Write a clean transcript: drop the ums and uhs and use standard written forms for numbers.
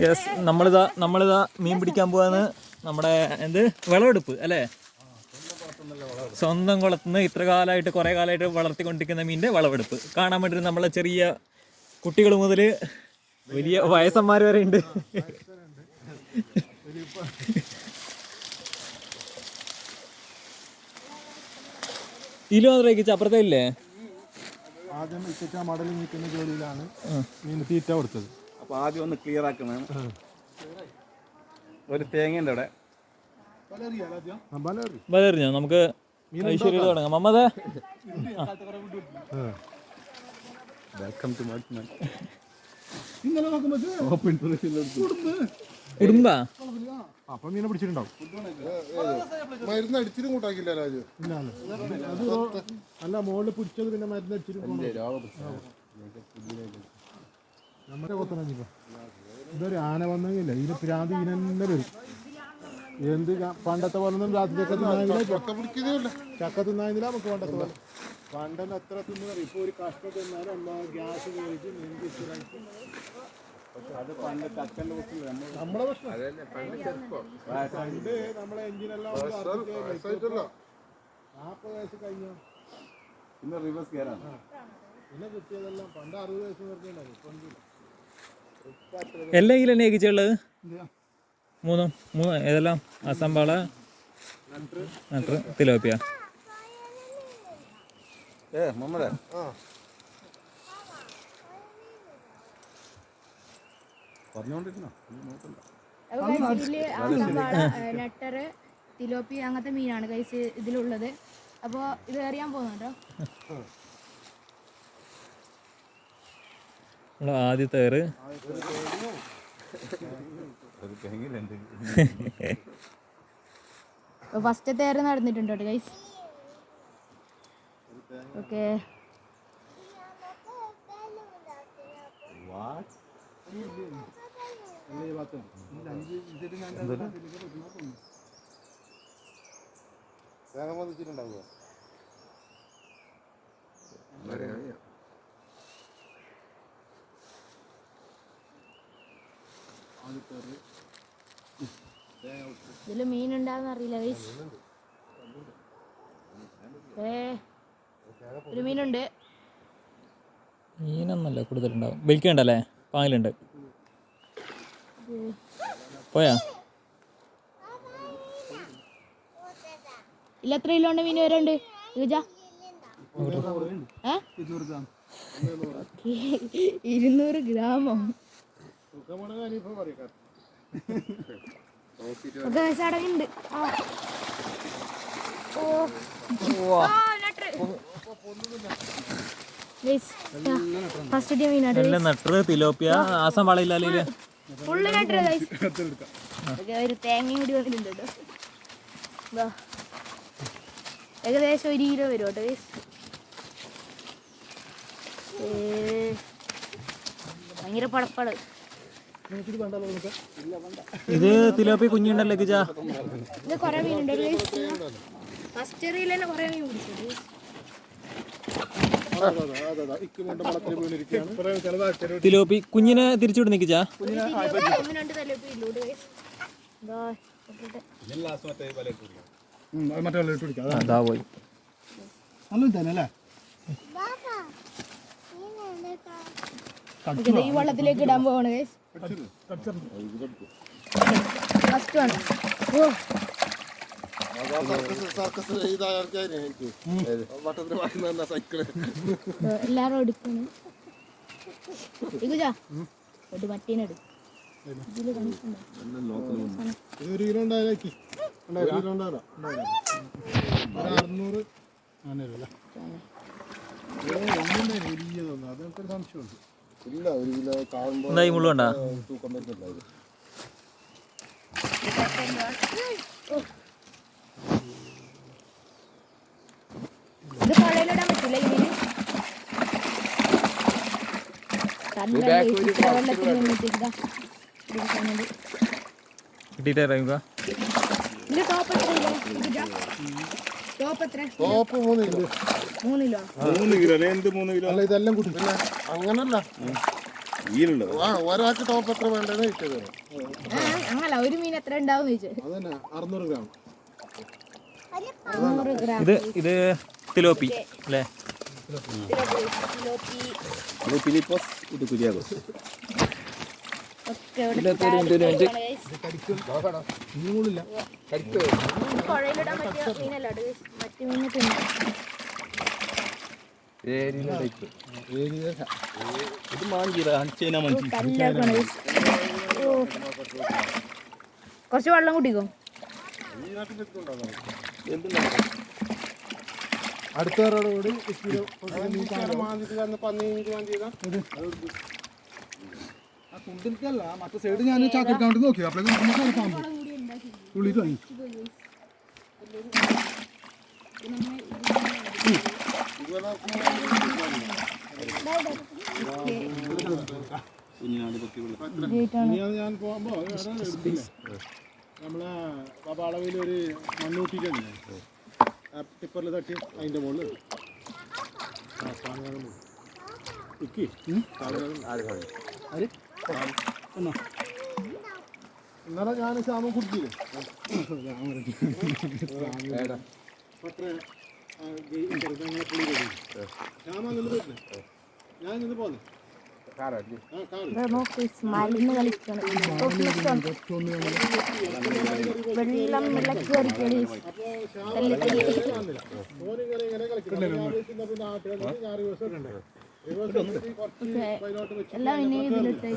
Yes, നമ്മളിതാ മീൻ പിടിക്കാൻ പോവാന്ന്. നമ്മുടെ വിളവെടുപ്പ് അല്ലേ? സ്വന്തം കുളത്തുനിന്ന് ഇത്ര കാലമായിട്ട് കുറേ കാലമായിട്ട് വളർത്തിക്കൊണ്ടിരിക്കുന്ന മീനിന്റെ വിളവെടുപ്പ് കാണാൻ വേണ്ടിയിട്ട് നമ്മളെ ചെറിയ കുട്ടികൾ മുതൽ വലിയ വയസ്സന്മാർ വരെ ഉണ്ട്. ഇതിൽ മാത്രമേ അപ്പുറത്തെ ഇല്ലേ? ആദ്യം മടലിൽ നിൽക്കുന്ന ജോലിയിലാണ് മീൻ തീറ്റ കൊടുത്തത്. അപ്പോൾ ആദ്യം ഒന്ന് ക്ലിയർ ആക്കണം. ഒരു തേങ്ങയുണ്ട് അവിടെ. ബലറിഞ്ഞോ? നമുക്ക് ഐശ്വര്യം തുടങ്ങാം. മമ്മദേ, വെൽക്കം ടു മഡ്മാൻ. കുടുംബ അപ്പൊ മീനെ പിടിച്ചിട്ടുണ്ടാവും. മരുന്ന് അടിച്ചിട്ടും കൂട്ടാക്കില്ല രാജു. അല്ല, മോളിൽ പിടിച്ചത് പിന്നെ മരുന്ന് അടിച്ചിട്ടും നമ്മുടെ കൊത്തനോ. ഇതൊരു ആന വന്നെങ്കില്ല ഇതിന് പ്രാന്തി ഇന്നെ വരും. എന്ത് പണ്ടത്തെ പോലെ രാത്രിയൊക്കെ ചക്ക തിന്നായിരുന്നില്ല നമുക്ക് പണ്ടത്തെ പോലെ. പണ്ടെന്ന് എത്ര തിന്നു. ഇപ്പൊ ഒരു കഷ്ടം തിന്നാലും അമ്മ ഗ്യാസ് കഴിച്ച് നെഞ്ചിട്ട് നമ്മളെ പ്രശ്നം. പണ്ട് നമ്മളെ എഞ്ചിനെല്ലാം 40 വയസ്സ് കഴിഞ്ഞോ പിന്നെ റിവേഴ്സ് ഗിയറാണ്. പിന്നെ കിട്ടിയതെല്ലാം പണ്ട് 60 വയസ്സ് പറഞ്ഞിട്ടുണ്ടാവും. എല്ലാം ഇതിൽ തന്നെ ഏകിച്ചുള്ളത് മൂന്നും ഏതെല്ലാം? അസംബാള, നട്ടർ, തിലോപ്പിയ. മുഹമ്മദേ, നട്ടർ, തിലോപ്പി അങ്ങനത്തെ മീനാണ് കൈസ് ഇതിലുള്ളത്. അപ്പോൾ ഇത് അറിയാൻ പോകുന്നുണ്ടോ? ആദ്യത്തെ ഏറ് ഫസ്റ്റത്തെ ഏറ് നടന്നിട്ടുണ്ട് ഗൈസ്. ഓക്കെ, ഇതില് മീനുണ്ടാവുന്ന അറിയില്ല ഗൈസ്. ഒരു മീനുണ്ട്. മീനൊന്നല്ല കൂടുതലുണ്ടാവും. ബെൽക്കുണ്ടല്ലേ? പാങ്ങിലുണ്ട്. പോയാ ഇല്ല, എത്ര കിലോണ്ട് മീൻ വരുന്നുണ്ട്? 200 ഗ്രാമോ? അടവുണ്ട്. ഫസ്റ്റ് നട്ടർ, തിലോപ്പിയ, ആസം വളയില്ല. ഫുള്ള് നട്ടർ. ഒരു തേങ്ങയും കൂടി വന്നിട്ടുണ്ട് കേട്ടോ. ഏകദേശം 1 കിലോ വരും കേട്ടോ. ഭയങ്കര പടപ്പാട്. ഇത് തിലോപ്പി കുഞ്ഞുണ്ടല്ലോ. ഇത് കൊറേ മീനുണ്ട്. ഫസ്റ്റ് ഏറിയയിൽ തന്നെ കൊറേ മീൻ പിടിച്ചത്. തിലോപ്പി കുഞ്ഞിനെ തിരിച്ചുവിട്ട് നിൽക്കിച്ചാ. അതാ പോയി. ഈ വെള്ളത്തിലേക്ക് ഇടാൻ പോവാണ് ഗൈസ്. ഫസ്റ്റ് ആണ്. എല്ലാരും എടുക്കണം. ഒരു പട്ടീനെടുക്കും. എന്തായി മുള്ളുണ്ടാ? ഇത് കളയിലിടാൻ പറ്റില്ല. ഇതിന് കിട്ടിയിട്ടാ. Top 3 kilo. 3 കിലോ. അല്ല, ഇതെല്ലാം കൂട്ടി അങ്ങനല്ല. മീനുണ്ടോ? ഒരാൾക്ക് ടോപ്പ് എത്ര വേണ്ടതെന്ന് ചോദിച്ചത്. അങ്ങനല്ല, ഒരു മീൻ എത്ര ഉണ്ടാവും ചോദിച്ചത്. അതന്നെ 600 ഗ്രാം. 600 ഗ്രാം ഇത് തിലോപ്പി അല്ലേ? തിലോപ്പി ഇത് ഫിലിപ്പോസ്, ഇത് കുര്യാക്കോസ്. ഒക്കെ ഇവിടെ guys. മീനുകളില്ല. പുഴയിലിടാൻ പറ്റിയ മീനല്ല അത് guys. മറ്റു മീൻ തിന്നും. ഇത് മാഞ്ചീരാ, ചൈന മാഞ്ചി. കല്ലൊക്കെയാണ് guys. ഓ. കുറച്ച് വെള്ളം കുടിക്കും. അടുത്തവരോടുകൂടി മറ്റേ സൈഡ് ഞാൻ ചാക്കിട്ട് നോക്കി അപ്പോഴേക്കും പാമ്പ് ഉള്ളിട്ട് വാങ്ങി. ഞാൻ പോകുമ്പോ നമ്മളെ വളവിൽ ഒരു മണ്ണൂട്ടിട്ടുണ്ട്, ടിപ്പറിൽ തട്ടി അതിന്റെ മുകളിൽ ഇന്നലെ ഞാൻ ശ്യാമം കുടിച്ചില്ലേ, ശ്യാമ നിന്ന് പോയിട്ടില്ലേ, ഞാൻ നിന്ന് പോന്നെ മരുന്ന് കളിക്കണം. വെള്ളം കയറിക്കടി. എല്ലാം ഇനി ഇതിലിട്ട്